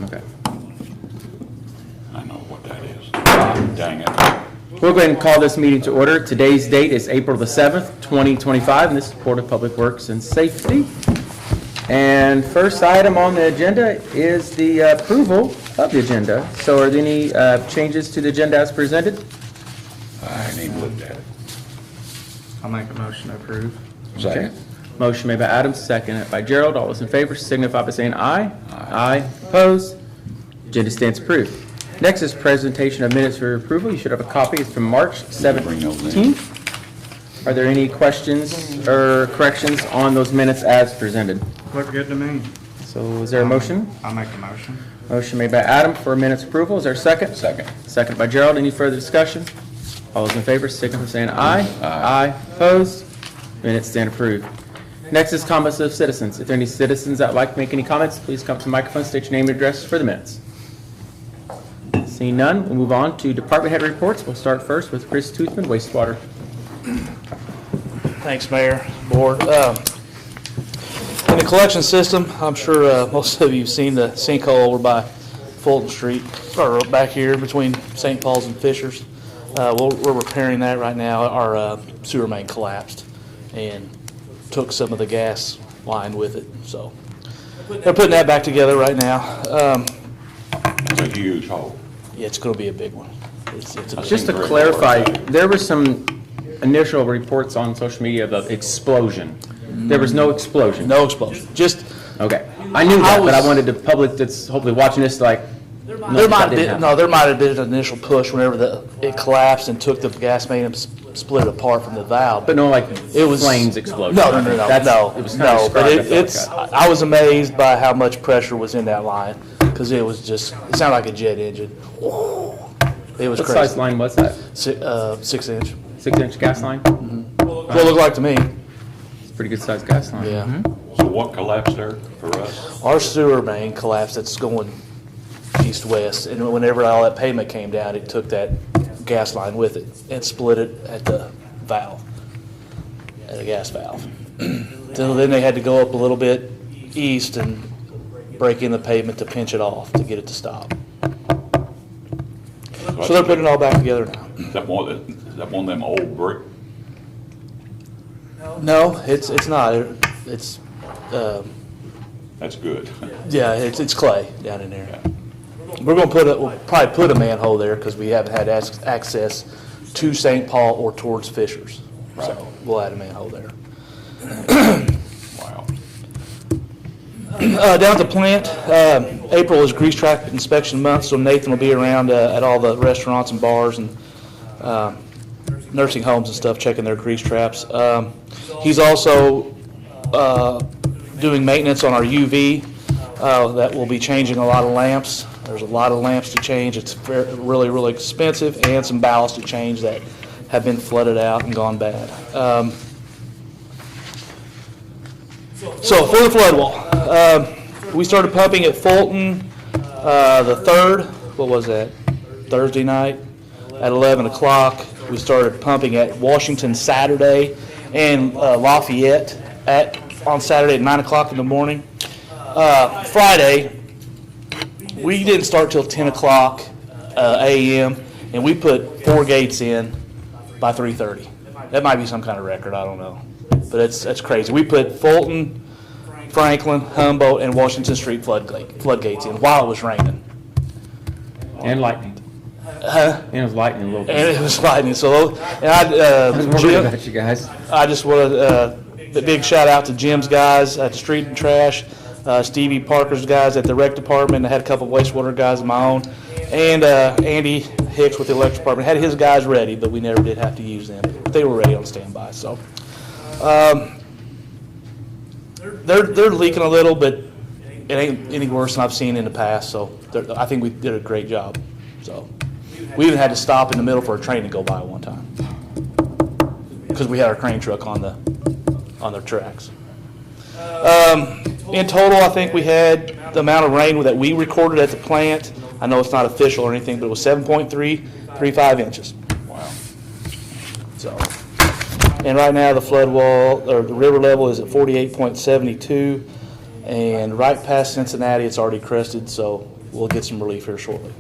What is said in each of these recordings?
Okay. I know what that is. Dang it. We'll go ahead and call this meeting to order. Today's date is April the 7th, 2025, and this is Board of Public Works and Safety. And first item on the agenda is the approval of the agenda. So are there any changes to the agenda as presented? I ain't even looked at it. I'll make a motion to approve. Second. Motion made by Adams, seconded by Gerald. All those in favor signify by saying aye. Aye. Opposed? Agenda stands approved. Next is presentation of minutes for approval. You should have a copy. It's from March Bring those in. 17th. Are there any questions or corrections on those minutes as presented? Look good to me. So is there a motion? I'll make a motion. Motion made by Adam for minutes approval. Is there a second? Second. Second by Gerald. Any further discussion? All those in favor signify by saying aye. Aye. Opposed? Minutes stand approved. Next is comments of citizens. If there are any citizens that would like to make any comments, please come to the microphone, state your name and address for the minutes. Seeing none, we'll move on to department head reports. We'll start first with Chris Toothman, wastewater. Thanks, Mayor, Board. In the collection system, I'm sure most of you have seen the sinkhole over by Fulton Street, or back here between St. Paul's and Fishers. We're repairing that right now. Our sewer main collapsed and took some of the gas line with it. So they're putting that back together right now. It's a huge hole. Yeah, it's going to be a big one. It's a Just to clarify, there were some initial reports on social media of explosion. There was no explosion. no explosion. Just Okay. I knew that, but I wanted the public that's hopefully watching this like, there might have been an initial push whenever it collapsed and took the gas main and split it apart from the valve. but no like It was flames explosion. No. It was kind of But described, I was amazed by how much pressure was in that line because it sounded like a jet engine. It was What crazy. size line was that? 6 inch. 6-inch gas line? What it looked like to me. It's a pretty good sized gas line. Yeah. So what collapsed there for us? Our sewer main collapsed. It's going east-west, and whenever all that pavement came down, it took that gas line with it and split it at the valve, at the gas valve. So then they had to go up a little bit east and break in the pavement to pinch it off to get it to stop. So they're putting it all back together now. Is that one of them old brick? No, it's not. It's That's good. yeah, it's clay down in there. We'll probably put a manhole there because we haven't had access to St. Paul or towards Fishers. So we'll add a manhole there. Wow. Down at the plant, April is grease trap inspection month, so Nathan will be around at all the restaurants and bars and nursing homes and stuff checking their grease traps. He's also doing maintenance on our UV. That will be changing a lot of lamps. There's a lot of lamps to change. It's really, really expensive, and some ballast to change that have been flooded out and gone bad. So for the flood wall, we started pumping at Fulton the 3rd. What was that? Thursday night at 11 o'clock. We started pumping at Washington Saturday and Lafayette on Saturday at 9 o'clock in the morning. Friday, we didn't start till 10 o'clock a.m., and we put 4 gates in by 3:30. That might be some kind of record, I don't know. But that's crazy. We put Fulton, Franklin, Humboldt, and Washington Street floodgates in while it was raining. And lightning. And it was lightning a little bit. And it was lightning. So, I was worried Jim, about you guys. I just want a big shout out to Jim's guys at the Street and Trash, Stevie Parker's guys at the rec department. I had a couple of wastewater guys of my own, and Andy Hicks with the electric department had his guys ready, but we never did have to use them. They were ready on standby. So they're leaking a little, but it ain't any worse than I've seen in the past. So I think we did a great job. So we even had to stop in the middle for a train to go by one time because we had our crane truck on their tracks. In total, I think we had the amount of rain that we recorded at the plant. I know it's not official or anything, but it was 7.335 inches. Wow. So, and right now the flood wall or the river level is at 48.72, and right past Cincinnati it's already crested. So we'll get some relief here shortly.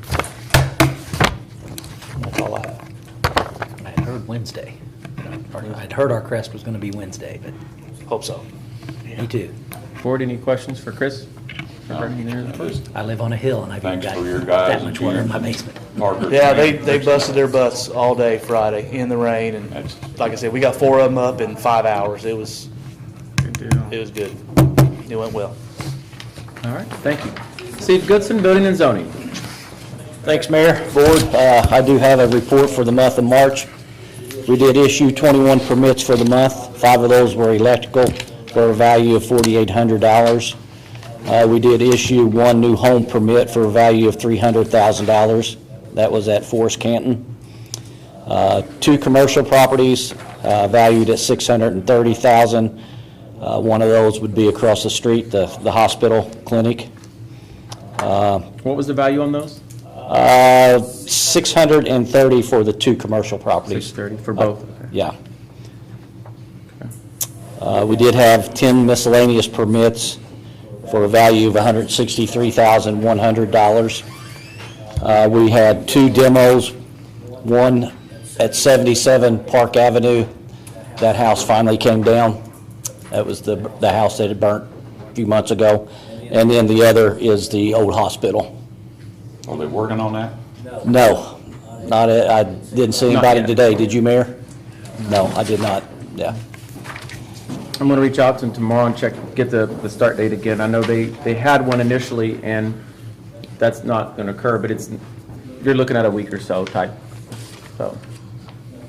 That's all I have. I had heard Wednesday. I'd heard our crest was gonna be Wednesday, but Hope so. me too. Board, any questions for Chris? Regarding the report? I live on a hill and I've even Thanks got for your guys that and much water in my you. basement. Parker. Yeah, they busted their butts all day Friday in the rain, and That's- like I said, we got 4 of them up in 5 hours. It was Good deal. good. It went well. All right, thank you. Steve Goodson, Building and Zoning. Thanks, Mayor, Board. I do have a report for the month of March. We did issue 21 permits for the month. 5 of those were electrical for a value of $4,800. We did issue 1 new home permit for a value of $300,000. That was at Forest Canton. 2 commercial properties valued at $630,000. One of those would be across the street, the hospital clinic. What was the value on those? 630 for the 2 commercial properties. 630 for both? Okay. Yeah. We did have 10 miscellaneous permits for a value of $163,100. We had 2 demos, one at 77 Park Avenue. That house finally came down. That was the house that had burnt a few months ago. And then the other is the old hospital. Are they working on that? No, not, I didn't see Not anybody yet. today. Did you, Mayor? No, I did not, yeah. I'm gonna reach out to them tomorrow and get the start date again. I know they had one initially, and that's not gonna occur, but you're looking at a week or so type. So,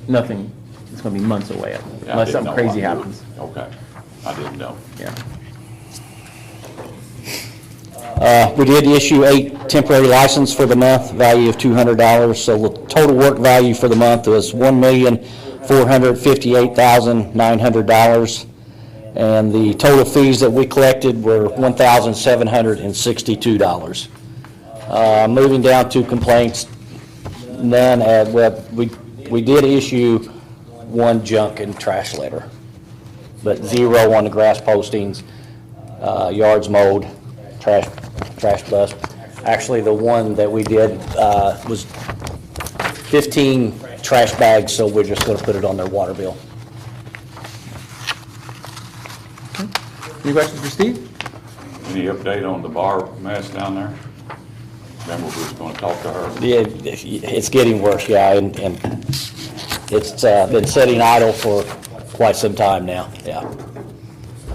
nothing, it's gonna be months away, Yeah, I unless didn't something know. crazy happens, Okay, I didn't know. yeah. We did issue 8 temporary licenses for the month, value of $200. So the total work value for the month was $1,458,900. And the total fees that we collected were $1,762. Moving down to complaints, none, well, we did issue 1 junk and trash letter, but 0 on the grass postings, yards mowed, trash bust. Actually, the one that we did was 15 trash bags, so we're just going to put it on their water bill. Any questions for Steve? Any update on the bar mess down there? Remember we was gonna talk to her? Yeah, it's getting worse, yeah, and it's been sitting idle for quite some time now, yeah.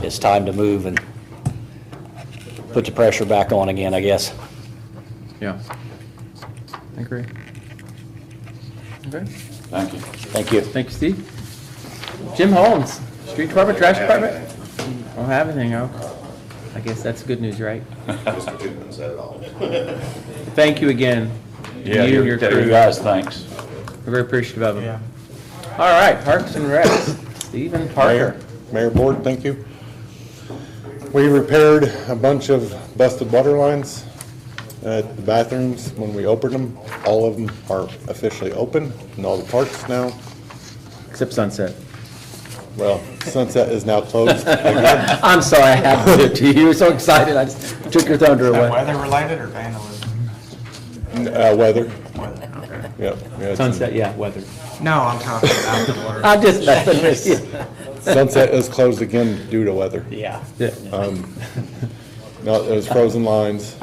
It's time to move and put the pressure back on again, I guess. Yeah. I agree. Okay, Thank you. Thank you. thank you, Steve. Jim Holmes, Street Department, Trash Department? Don't have anything, oh. I guess that's good news, right? Thank you again. Yeah, You and your you crew. guys, thanks. We're very appreciative of them. Yeah. All right, Parks and Recs, Stephen Parker. Mayor, Board, thank you. We repaired a bunch of busted water lines at the bathrooms when we opened them. All of them are officially open in all the parks now. Except Sunset. Well, Sunset is now closed again. I'm sorry, I had to do it to you. You were so excited, I just took your thunder Is that away. weather related or vandalism? Weather, Weather, okay. yep. we had some- Sunset, yeah, weather. No, I'm talking outdoor. I'm just messing with you. Sunset is closed again due to weather. Yeah. No, it was frozen lines.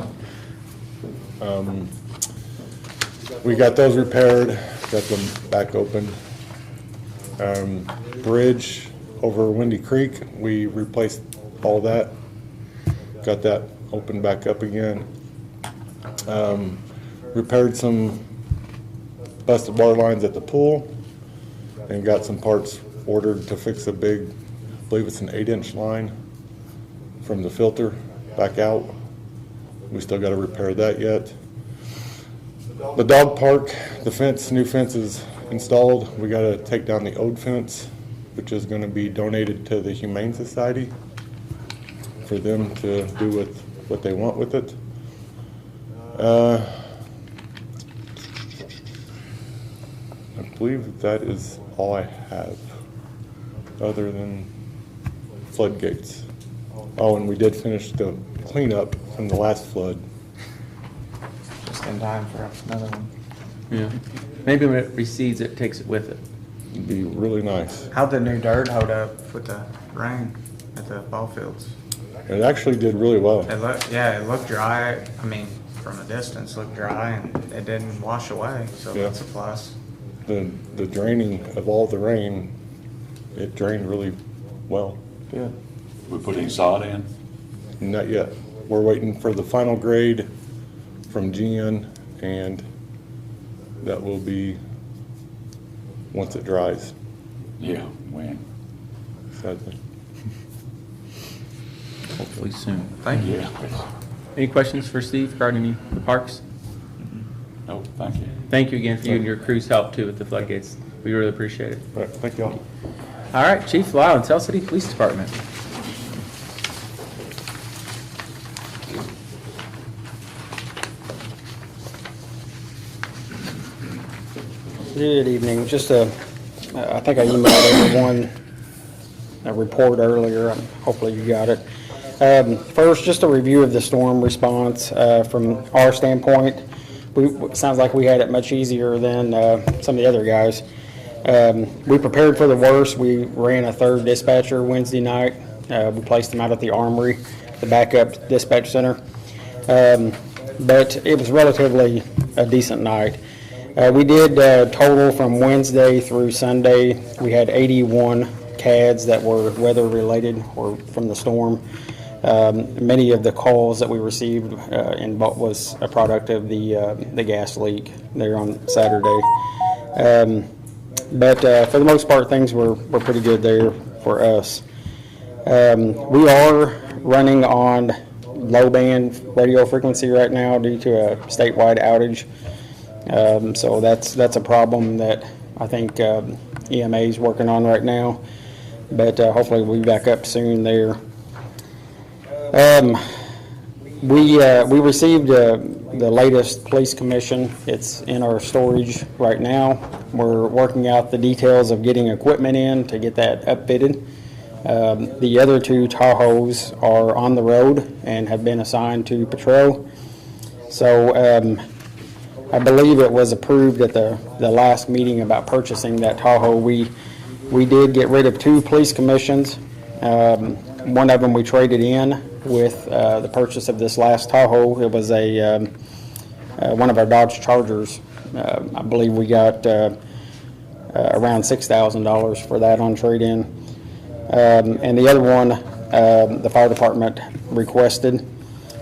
We got those repaired, got them back open. Bridge over Windy Creek, we replaced all that. Got that opened back up again. Repaired some busted water lines at the pool and got some parts ordered to fix a big, I believe it's an 8-inch line from the filter back out. We still gotta repair that yet. The dog park, the fence, new fence is installed. We gotta take down the old fence, which is gonna be donated to the Humane Society for them to do with what they want with it. I believe that is all I have, other than floodgates. Oh, and we did finish the cleanup from the last flood. in time for another one. Yeah. Maybe when it recedes, it takes it with it. It'd be really nice. How'd the new dirt hold up with the rain at the ball fields? It actually did really well. It looked dry. I mean, from a distance, looked dry, and it didn't wash away, so Yeah. that's a plus. The draining of all the rain, it drained really well. Good. We put any sod in? Not yet. We're waiting for the final grade from GN, and that will be once it dries, Yeah, when? sadly. Hopefully soon. Thank you. Yeah. Any questions for Steve regarding any of the parks? No, thank you. Thank you again for you and your crew's help too with the floodgates. We really appreciate it. All right, thank y'all. All right, Chief Lyle and Tell City Police Department. Good evening. Just I think I emailed everyone a report earlier. Hopefully you got it. First, just a review of the storm response from our standpoint. Sounds like we had it much easier than some of the other guys. We prepared for the worst. We ran a third dispatcher Wednesday night. We placed them out at the Armory, the backup dispatch center. But it was relatively a decent night. We did total from Wednesday through Sunday. We had 81 CADs that were weather related or from the storm. Many of the calls that we received was a product of the gas leak there on Saturday. But for the most part, things were pretty good there for us. We are running on low band radio frequency right now due to a statewide outage. So that's a problem that I think EMA is working on right now, but hopefully we'll be back up soon there. We received the latest police commission. It's in our storage right now. We're working out the details of getting equipment in to get that upfitted. The other two Tahoes are on the road and have been assigned to patrol. So I believe it was approved at the last meeting about purchasing that Tahoe. We did get rid of two police commissions. One of them we traded in with the purchase of this last Tahoe. It was one of our Dodge Chargers. I believe we got around $6,000 for that on trade-in. And the other one, the fire department requested.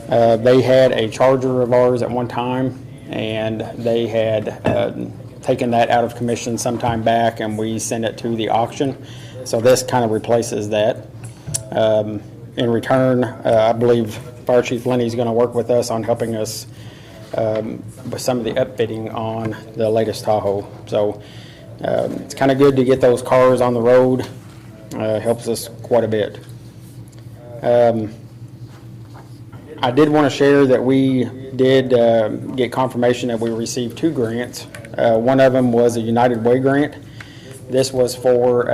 They had a Charger of ours at one time, and they had taken that out of commission some time back, and we sent it to the auction. So this kind of replaces that. In return, I believe Fire Chief Lenny's going to work with us on helping us with some of the upfitting on the latest Tahoe. So it's kind of good to get those cars on the road. Helps us quite a bit. I did want to share that we did get confirmation that we received two grants. One of them was a United Way grant. This was for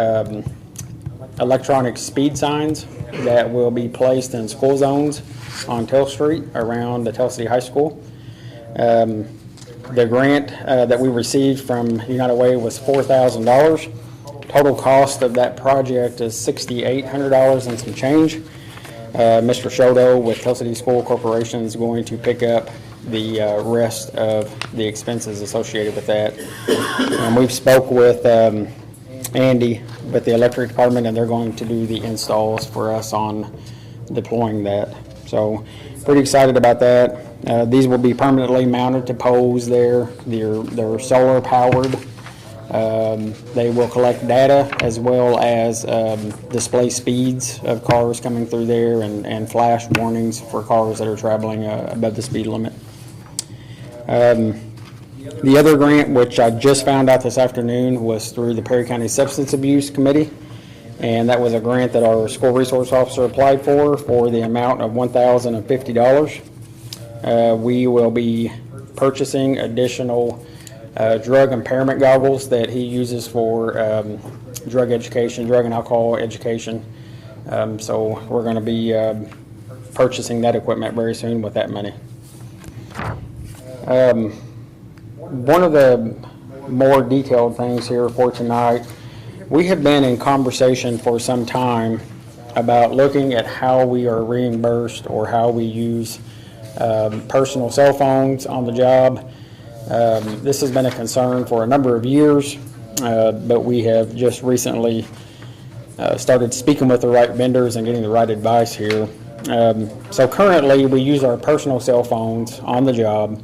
electronic speed signs that will be placed in school zones on Tell Street around the Tell City High School. The grant that we received from United Way was $4,000. Total cost of that project is $6,800 and some change. Mr. Shodo with Tell City School Corporation is going to pick up the rest of the expenses associated with that. We've spoke with Andy with the electric department, and they're going to do the installs for us on deploying that. So pretty excited about that. These will be permanently mounted to poles there. They're solar powered. They will collect data as well as display speeds of cars coming through there and flash warnings for cars that are traveling above the speed limit. The other grant, which I just found out this afternoon, was through the Perry County Substance Abuse Committee, and that was a grant that our school resource officer applied for the amount of $1,050. We will be purchasing additional drug impairment goggles that he uses for drug education, drug and alcohol education. So we're going to be purchasing that equipment very soon with that money. One of the more detailed things here for tonight, we have been in conversation for some time about looking at how we are reimbursed or how we use personal cell phones on the job. This has been a concern for a number of years, but we have just recently started speaking with the right vendors and getting the right advice here. So currently, we use our personal cell phones on the job,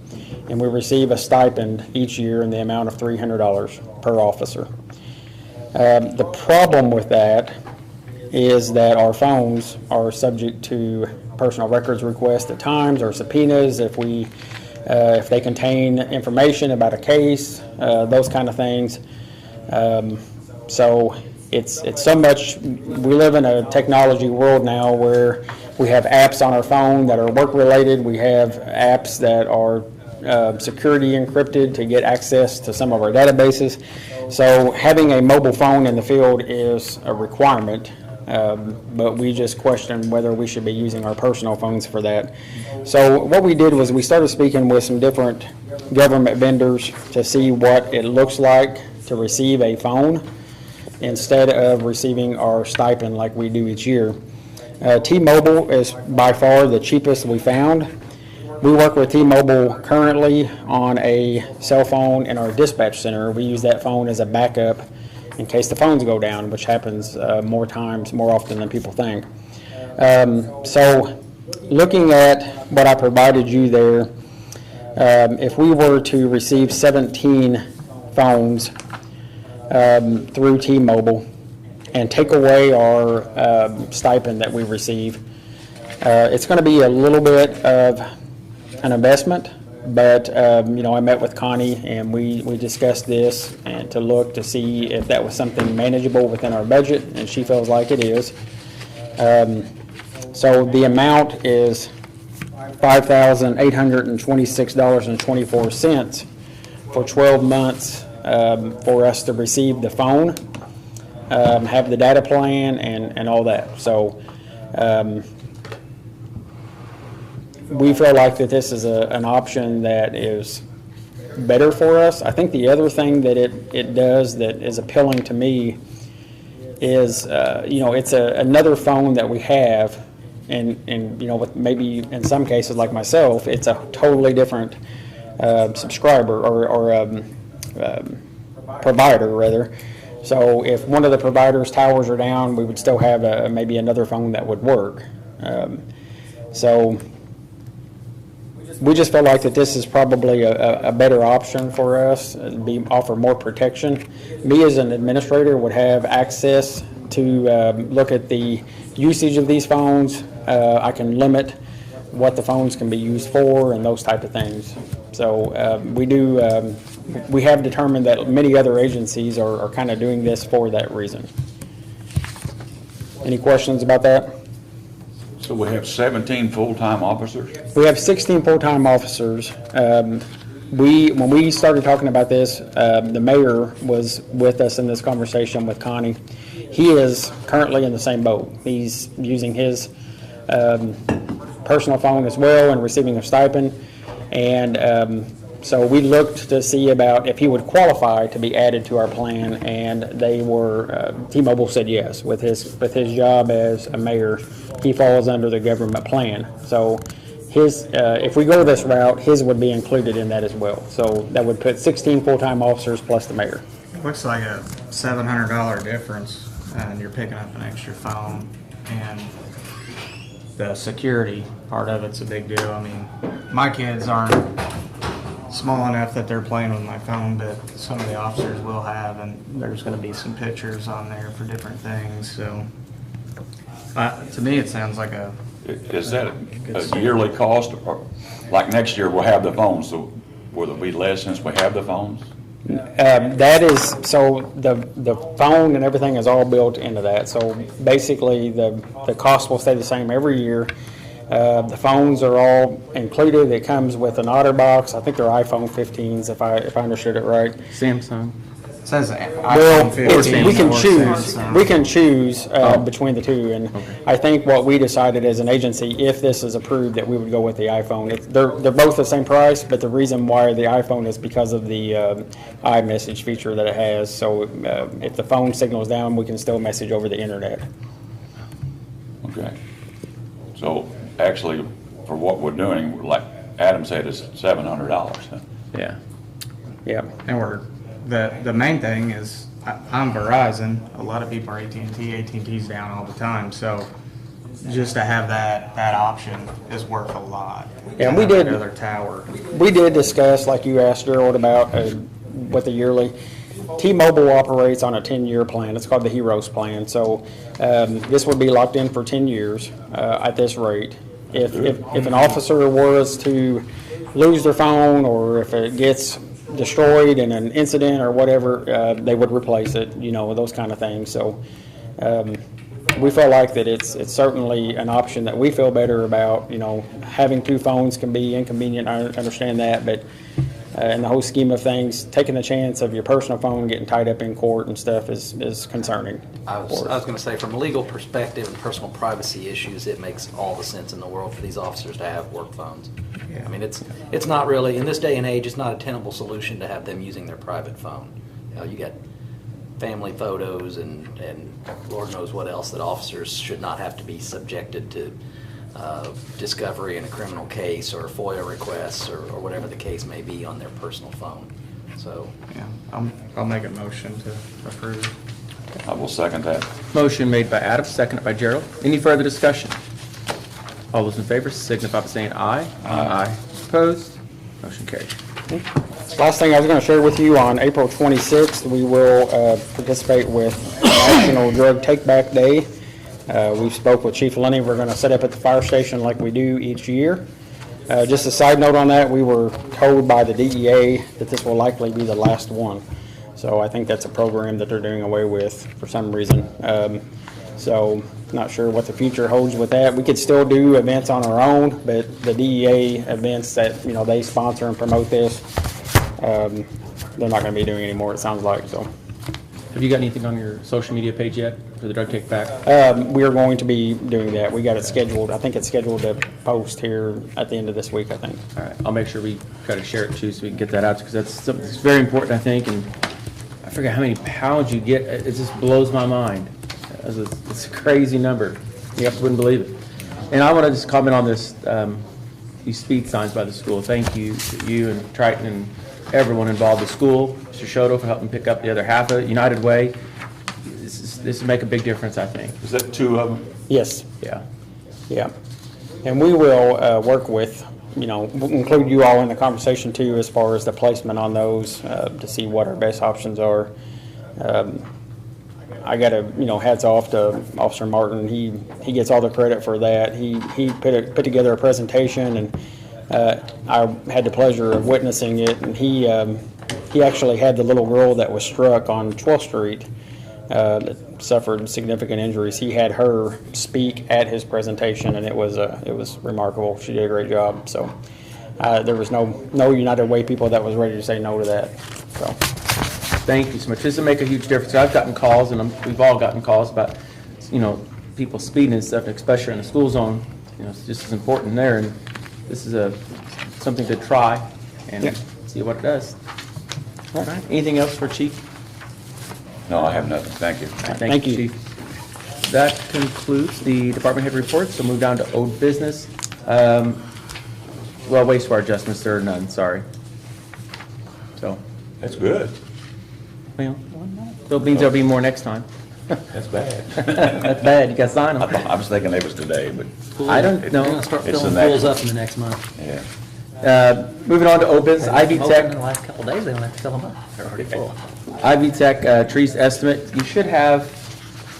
and we receive a stipend each year in the amount of $300 per officer. The problem with that is that our phones are subject to personal records requests at times, or subpoenas if they contain information about a case, those kind of things. So it's so much, we live in a technology world now where we have apps on our phone that are work-related. We have apps that are security encrypted to get access to some of our databases. So having a mobile phone in the field is a requirement, but we just question whether we should be using our personal phones for that. So what we did was we started speaking with some different government vendors to see what it looks like to receive a phone instead of receiving our stipend like we do each year. T-Mobile is by far the cheapest we found. We work with T-Mobile currently on a cell phone in our dispatch center. We use that phone as a backup in case the phones go down, which happens more often than people think. So looking at what I provided you there, if we were to receive 17 phones through T-Mobile and take away our stipend that we receive, it's going to be a little bit of an investment, but I met with Connie and we discussed this and to look to see if that was something manageable within our budget, and she feels like it is. So the amount is $5,826.24 for 12 months for us to receive the phone, have the data plan and all that. So we feel like that this is an option that is better for us. I think the other thing that it does that is appealing to me is, it's another phone that we have, and with maybe in some cases like myself, it's a totally different subscriber or provider rather. So if one of the providers' towers are down, we would still have maybe another phone that would work. So we just feel like that this is probably a better option for us, offer more protection. Me as an administrator would have access to look at the usage of these phones. I can limit what the phones can be used for and those type of things. So we have determined that many other agencies are kind of doing this for that reason. Any questions about that? So we have 17 full-time officers? We have 16 full-time officers. When we started talking about this, the mayor was with us in this conversation with Connie. He is currently in the same boat. He's using his personal phone as well and receiving a stipend. And so we looked to see about if he would qualify to be added to our plan, and they were, T-Mobile said yes. With his job as a mayor, he falls under the government plan. So if we go this route, his would be included in that as well. So that would put 16 full-time officers plus the mayor. Looks like a $700 difference, and you're picking up an extra phone, and the security part of it's a big deal. I mean, my kids aren't small enough that they're playing with my phone, but some of the officers will have, and there's going to be some pictures on there for different things. So to me, it sounds like Is that a yearly cost, or like next year we'll have the phones, so will it be less since we have the phones? That is, so the phone and everything is all built into that. So basically, the cost will stay the same every year. The phones are all included. It comes with an OtterBox. I think they're iPhone 15s, if I understood it right. Samsung. It says Well, iPhone 15. we can or choose, Samsung. we can choose between the two, and I think what we decided as an agency, if this is approved, that we would go with the iPhone. They're both the same price, but the reason why the iPhone is because of the iMessage feature that it has. So if the phone signal's down, we can still message over the internet. Okay. So actually, for what we're doing, like Adam said, it's $700. Huh? Yeah. Yeah. And the main thing is, I'm Verizon, a lot of people are AT&T, AT&T's down all the time, so just to have that option is worth a lot. Yeah, and we did- Another tower. We did discuss, like you asked Gerald about what the yearly, T-Mobile operates on a 10-year plan. It's called the Heroes Plan. So this would be locked in for 10 years at this rate. If an officer was to lose their phone, or if it gets destroyed in an incident or whatever, they would replace it, those kind of things. So we feel like that it's certainly an option that we feel better about. Having two phones can be inconvenient, I understand that, but in the whole scheme of things, taking the chance of your personal phone getting tied up in court and stuff is concerning. I was going to say, from a legal perspective and personal privacy issues, it makes all the sense in the world for these officers to have work phones. Yeah. I mean, it's not really, in this day and age, it's not a tenable solution to have them using their private phone. You got family photos and Lord knows what else that officers should not have to be subjected to discovery in a criminal case or FOIA requests or whatever the case may be on their personal phone. So, Yeah, I'll make a motion to approve. I will second that. Motion made by Adam, seconded by Gerald. Any further discussion? All those in favor signify by saying aye. Aye. Opposed? Motion carries. Last thing I was going to share with you, on April 26th, we will participate with National Drug Take Back Day. We spoke with Chief Lenny. We're going to set up at the fire station like we do each year. Just a side note on that, we were told by the DEA that this will likely be the last one. So I think that's a program that they're doing away with for some reason. So not sure what the future holds with that. We could still do events on our own, but the DEA events that, they sponsor and promote this, they're not going to be doing anymore, it sounds like, so. Have you got anything on your social media page yet for the Drug Take Back? We are going to be doing that. We got it scheduled. I think it's scheduled to post here at the end of this week, I think. All right, I'll make sure we try to share it too, so we can get that out, because that's something that's very important, I think, and I forget how many pounds you get. It just blows my mind. It's a crazy number. You wouldn't believe it. And I want to just comment on this, these speed signs by the school. Thank you to you and Triton and everyone involved, the school, Mr. Shoto for helping pick up the other half of it, United Way. This will make a big difference, I think. Is that two of them? Yes, Yeah. yeah. And we will work with, we'll include you all in the conversation too, as far as the placement on those, to see what our best options are. I got to, hats off to Officer Martin. He gets all the credit for that. He put together a presentation, and I had the pleasure of witnessing it. And he actually had the little girl that was struck on 12th Street that suffered significant injuries. He had her speak at his presentation, and it was remarkable. She did a great job. So there was no United Way people that was ready to say no to that. So. Thank you so much. This will make a huge difference. I've gotten calls, and we've all gotten calls about, people speeding and stuff, especially in the school zone. It's just as important there, and this is something to try and see what it does. All right. Anything else for Chief? No, I have nothing. Thank you. Thank you. Chief. That concludes the department head reports. So move down to old business. Well, wastewater adjustments, there are none, sorry. So, That's good. well, that means there'll be more next time. That's bad. That's bad, you gotta sign them. I was thinking it was today, but I don't they're going know. to start It's filling the next pools one. up in the next month. yeah. Moving on to old business, Ivy In the Tech, last couple of days, they don't have to fill them up. They're already full. Ivy Tech trees estimate. You should have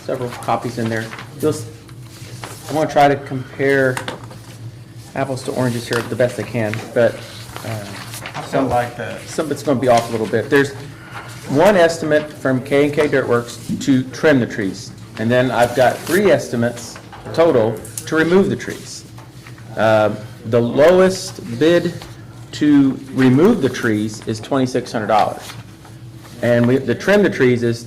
several copies in there. I want to try to compare apples to oranges here the best I can, but I feel like some of it's going to be off a little bit. There's one estimate from K&K Dirtworks to trim the trees, and then I've got 3 estimates total to remove the trees. The lowest bid to remove the trees is $2,600. And to trim the trees is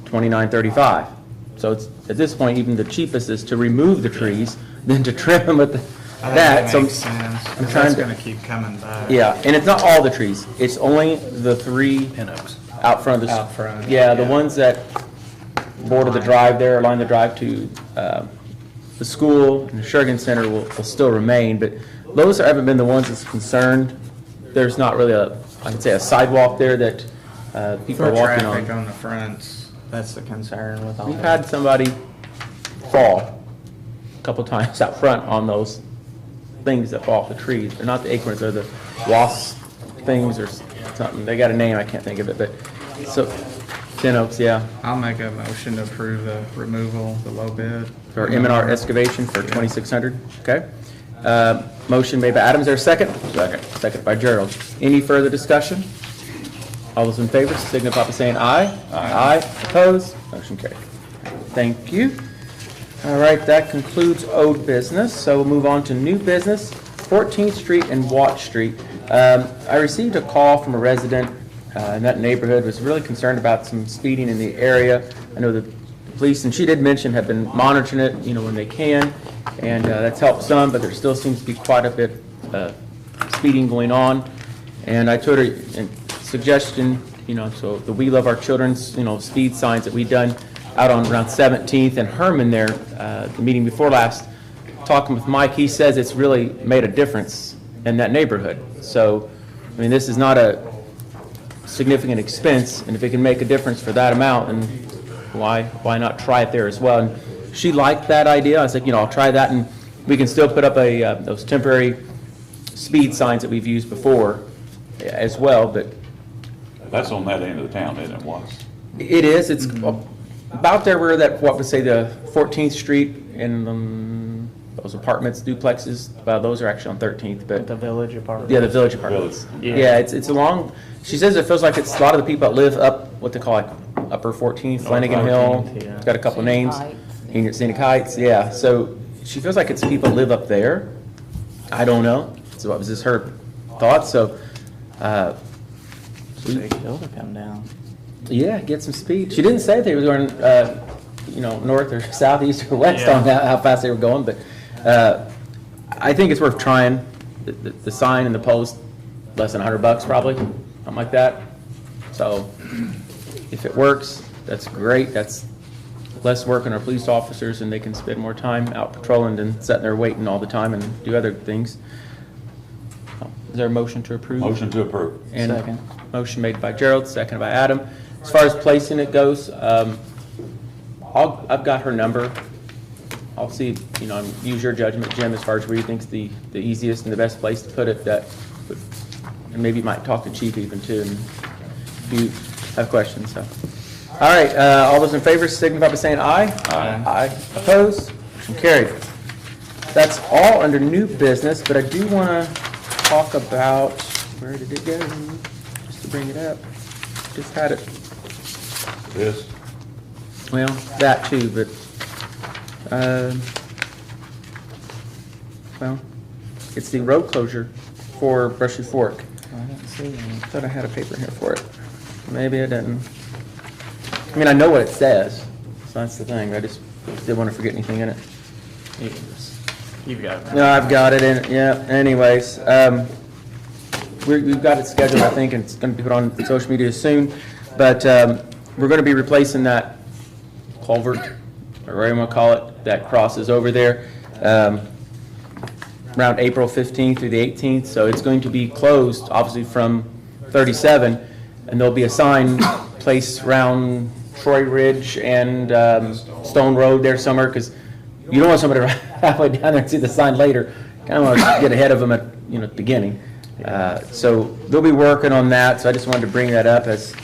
$29.35. So it's, at this point, even the cheapest is to remove the trees than to trim them with I think that. So makes sense, 'cause trying that's to- gonna keep coming back. yeah, and it's not all the trees. It's only the 3 Pin oaks. out front of the. Out front, Yeah, the yeah. ones that border the drive there, line the drive to the school and the Shergan Center will still remain, but those haven't been the ones that's concerned. There's not really I would say a sidewalk there that people For are walking traffic on. on the fronts, that's the concern with all We've that. had somebody fall a couple times out front on those things that fall off the trees. They're not the acorns, they're the wasp things or something. They got a name, I can't think of it, but, so, pin oaks, yeah. I'll make a motion to approve the removal, the low bid. For M&R excavation for 2,600, okay? Motion made by Adams, is there a second? Second. Second by Gerald. Any further discussion? All those in favor signify by saying aye. Aye. Opposed? Motion carried. Thank you. All right, that concludes old business, so we'll move on to new business, 14th Street and Watt Street. I received a call from a resident in that neighborhood, was really concerned about some speeding in the area. I know the police, and she did mention, have been monitoring it, when they can, and that's helped some, but there still seems to be quite a bit speeding going on. And I told her, a suggestion, so the We Love Our Children's, speed signs that we done out on around 17th and Herman there, the meeting before last, talking with Mike, he says it's really made a difference in that neighborhood. So, this is not a significant expense, and if it can make a difference for that amount, then why not try it there as well? And she liked that idea. I said, I'll try that, and we can still put up those temporary speed signs that we've used before as well, but That's on that end of the town, isn't it, Watts? it is, it's about there where that, what would say the 14th Street and those apartments, duplexes, those are actually on 13th, but. The village apartment. Yeah, the village apartments. Village. Yeah, it's along, she says it feels like it's a lot of the people that live up, what they call like Upper 14th, Flanagan Hill. 14th, yeah. It's got a couple names. Scenic Heights, yeah. So she feels like it's people that live up there. I don't know. So what was this her thoughts? So, Big hill to come down. yeah, get some speed. She didn't say if they were going, north or south, east or west Yeah. on how fast they were going, but I think it's worth trying. The sign and the post, less than $100 probably, something like that. So if it works, that's great. That's less work on our police officers, and they can spend more time out patrolling than sitting there waiting all the time and do other things. Is there a motion to approve? Motion to approve. And Second. motion made by Gerald, seconded by Adam. As far as placing it goes, I've got her number. I'll see, use your judgment, Jim, as far as where you think's the easiest and the best place to put it. And maybe you might talk to Chief even too, and if you have questions, so. All right, all those in favor signify by saying aye. Aye. Aye. Opposed? Motion carried. That's all under new business, but I do want to talk about, where did it go? Just to bring it up. Just had it, This? well, that too, but, well, it's the road closure for Brushy Fork. I didn't see any. Thought I had a paper here for it. Maybe I didn't. I know what it says, so that's the thing. I just didn't want to forget anything in it. You've got it. No, I've got it in, yeah, anyways. We've got it scheduled, I think, and it's going to be put on social media soon. But we're going to be replacing that culvert, or whatever you want to call it, that crosses over there, around April 15th through the 18th. So it's going to be closed, obviously, from 37, and there'll be a sign placed around Troy Ridge and Stone Road there somewhere, because you don't want somebody right halfway down there and see the sign later. Kind of want to get ahead of them at the beginning. So they'll be working on that. So I just wanted to bring that up as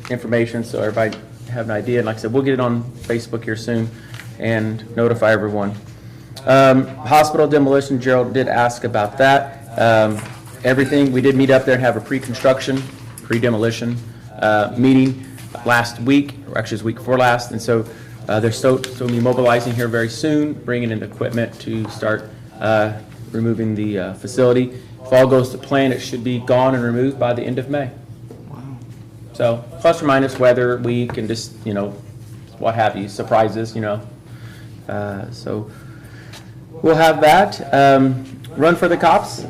information so everybody have an idea. And like I said, we'll get it on Facebook here soon and notify everyone. Hospital demolition, Gerald did ask about that. Everything, we did meet up there and have a pre-construction, pre-demolition meeting last week, or actually it was the week before last. And so they're still be mobilizing here very soon, bringing in equipment to start removing the facility. If all goes to plan, it should be gone and removed by the end of May. Wow. So plus or minus weather, week, and just, what have you, surprises, So we'll have that. Run for the Cops.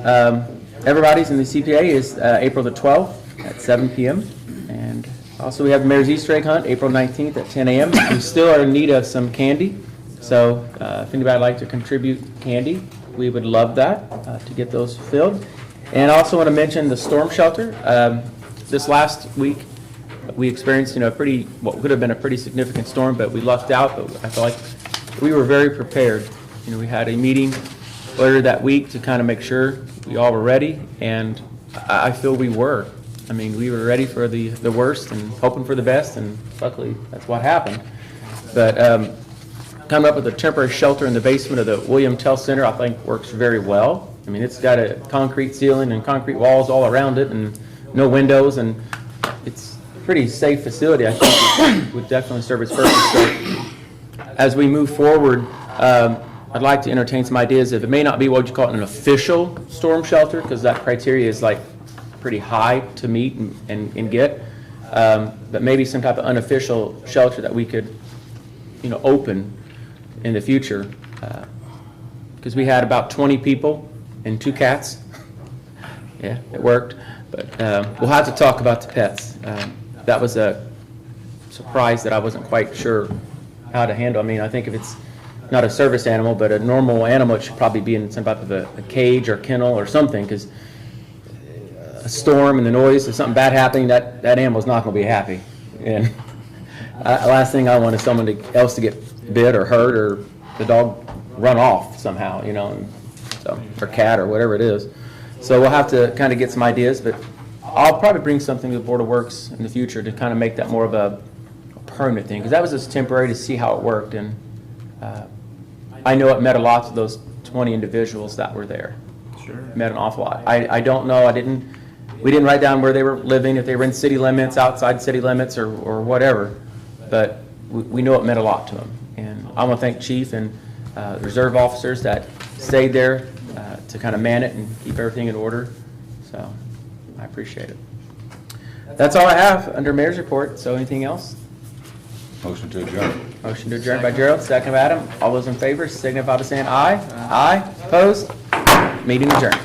Everybody's in the CPA is April the 12th at 7 p.m. And also we have the Mayor's Easter egg hunt, April 19th at 10 a.m. We still are in need of some candy. So if anybody would like to contribute candy, we would love that to get those filled. And I also want to mention the storm shelter. This last week, we experienced, what could have been a pretty significant storm, but we lucked out. But I feel like we were very prepared. We had a meeting earlier that week to kind of make sure we all were ready, and I feel we were. We were ready for the worst and hoping for the best, and luckily that's what happened. But coming up with a temporary shelter in the basement of the William Tell Center, I think works very well. It's got a concrete ceiling and concrete walls all around it and no windows, and it's a pretty safe facility. I think it would definitely serve its purpose. So as we move forward, I'd like to entertain some ideas. If it may not be what you call an official storm shelter, because that criteria is like pretty high to meet and get, but maybe some type of unofficial shelter that we could, open in the future. Because we had about 20 people and 2 cats. Yeah, it worked. But we'll have to talk about the pets. That was a surprise that I wasn't quite sure how to handle. I think if it's not a service animal, but a normal animal, it should probably be in some type of a cage or kennel or something, because a storm and the noise of something bad happening, that animal's not going to be happy. And last thing I want is someone else to get bit or hurt, or the dog run off somehow, and so, or cat or whatever it is. So we'll have to kind of get some ideas, but I'll probably bring something to the Board of Works in the future to kind of make that more of a permanent thing, because that was just temporary to see how it worked. And I know it met a lot to those 20 individuals that were there. Sure. Met an awful lot. I don't know, we didn't write down where they were living, if they were in city limits, outside city limits, or whatever, but we know it meant a lot to them. And I want to thank Chief and the reserve officers that stayed there to kind of man it and keep everything in order. So I appreciate it. That's all I have under Mayor's report. So anything else? Motion to adjourn. Motion to adjourn by Gerald, second by Adam. All those in favor signify by saying aye. Aye. Opposed? Meeting adjourned.